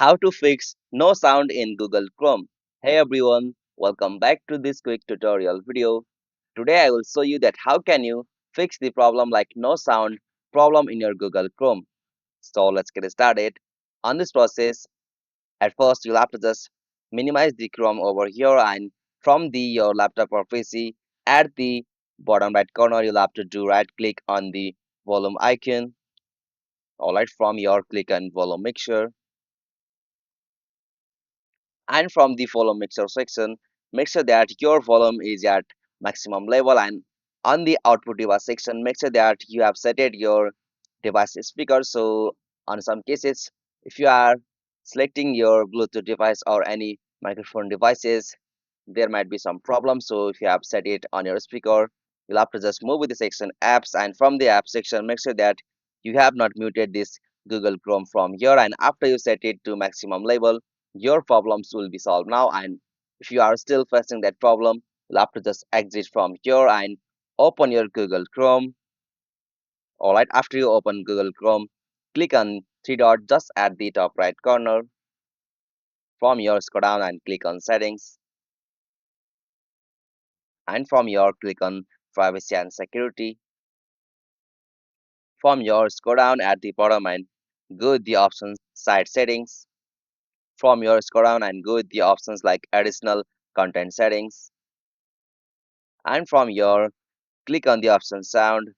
How to fix no sound in Google Chrome. Hey everyone, welcome back to this quick tutorial video. Today I will show you that how can you fix the problem like no sound problem in your Google Chrome. So let's get started. On this process, at first you'll have to just minimize the Chrome over here, and from the your laptop or PC at the bottom right corner you'll have to do right click on the volume icon. Alright, from your click on volume mixture, and from the volume mixer section make sure that your volume is at maximum level, and on the output device section make sure that you have set it your device speaker. So on some cases, if you are selecting your Bluetooth device or any microphone devices, there might be some problem. So if you have set it on your speaker, you'll have to just move with the section apps, and from the app section make sure that you have not muted this Google Chrome from here, and after you set it to maximum level your problems will be solved now. And if you are still facing that problem, you'll have to just exit from here and open your Google Chrome. Alright, after you open Google Chrome, click on three dot just at the top right corner. From here scroll down and click on settings, and from here click on privacy and security. From here scroll down at the bottom and go with the options site settings. From here scroll down and go with the options like additional content settings, and from here click on the option sound.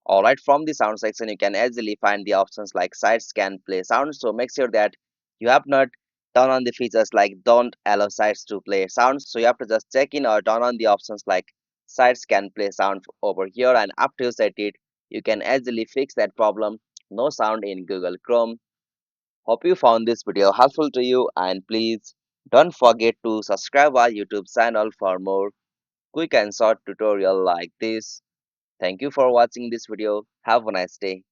Alright, from the sound section you can easily find the options like sites can play sound. So make sure that you have not turned on the features like don't allow sites to play sound. So you have to just check in or turn on the options like sites can play sound over here, and after you set it you can easily fix that problem no sound in Google Chrome. Hope you found this video helpful to you, and please don't forget to subscribe our YouTube channel for more quick and short tutorial like this. Thank you for watching this video. Have a nice day.